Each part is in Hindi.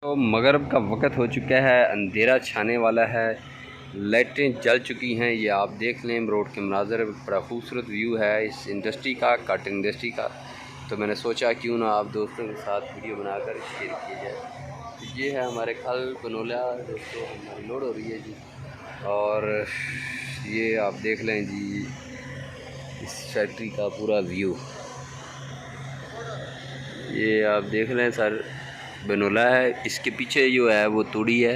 तो मगरिब का वक़्त हो चुका है, अंधेरा छाने वाला है, लाइटें जल चुकी हैं। ये आप देख लें रोड के मनाज़र, बड़ा खूबसूरत व्यू है इस इंडस्ट्री का, काटन इंडस्ट्री का। तो मैंने सोचा क्यों ना आप दोस्तों के साथ वीडियो बनाकर शेयर की जाए। तो ये है हमारे खल बनोला दोस्तों, हमारी लोड हो रही है जी। और ये आप देख लें जी इस फैक्ट्री का पूरा व्यू, ये आप देख लें सर बनोला है। इसके पीछे जो है वो तूड़ी है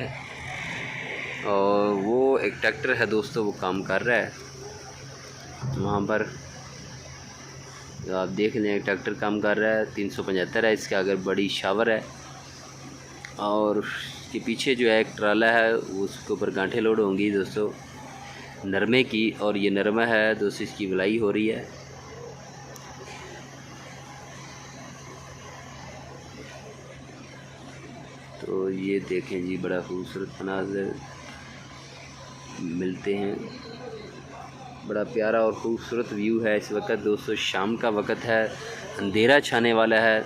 और वो एक ट्रैक्टर है दोस्तों, वो काम कर रहा है वहाँ पर। आप देख लें ट्रैक्टर काम कर रहा है, 375 है इसके आगे बड़ी शावर है। और इसके पीछे जो है एक ट्राला है, उसके ऊपर गांठें लोड होंगी दोस्तों नरमे की। और ये नरमा है दोस्तों, इसकी बुलाई हो रही है। तो ये देखें जी, बड़ा खूबसूरत मनाज़र मिलते हैं, बड़ा प्यारा और ख़ूबसूरत व्यू है इस वक्त दोस्तों। शाम का वक़्त है, अंधेरा छाने वाला है।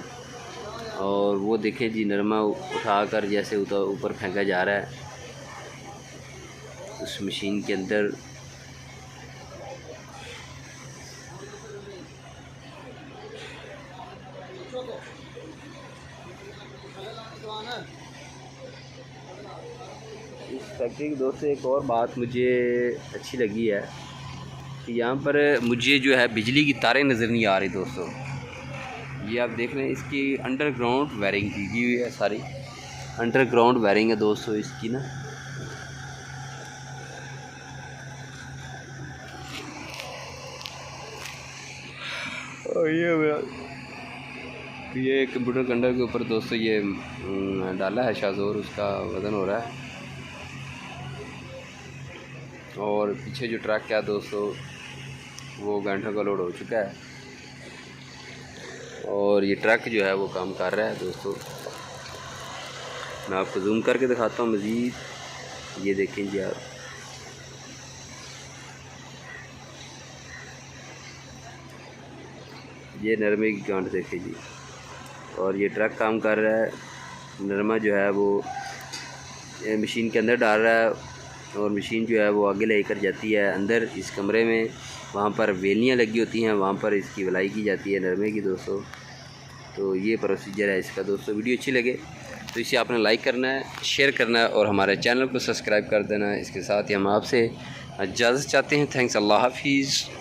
और वो देखें जी नरमा उठाकर जैसे ऊपर फेंका जा रहा है उस मशीन के अंदर। इस फैक्ट्री की दोस्तों एक और बात मुझे अच्छी लगी है कि यहाँ पर मुझे जो है बिजली की तारें नज़र नहीं आ रही दोस्तों। ये आप देख रहे हैं, इसकी अंडरग्राउंड वायरिंग की हुई है, सारी अंडरग्राउंड वायरिंग है दोस्तों इसकी ना। और ये कंप्यूटर कंडर के ऊपर दोस्तों ये डाला है शाज़ोर, उसका वज़न हो रहा है। और पीछे जो ट्रक है दोस्तों वो घंटों का लोड हो चुका है और ये ट्रक जो है वो काम कर रहा है दोस्तों। मैं आपको जूम करके दिखाता हूँ मज़ीद। ये देखें जी आप, ये नरमे की गांठ देखें जी। और ये ट्रक काम कर रहा है, नरमा जो है वो मशीन के अंदर डाल रहा है और मशीन जो है वो आगे लेकर जाती है अंदर इस कमरे में। वहाँ पर वेलियाँ लगी होती हैं, वहाँ पर इसकी वलाई की जाती है नरमे की दोस्तों। तो ये प्रोसीजर है इसका दोस्तों। वीडियो अच्छी लगे तो इसे आपने लाइक करना है, शेयर करना है और हमारे चैनल को सब्सक्राइब कर देना है। इसके साथ ही हम आपसे इजाज़त चाहते हैं। थैंक्स, अल्लाह हाफिज़।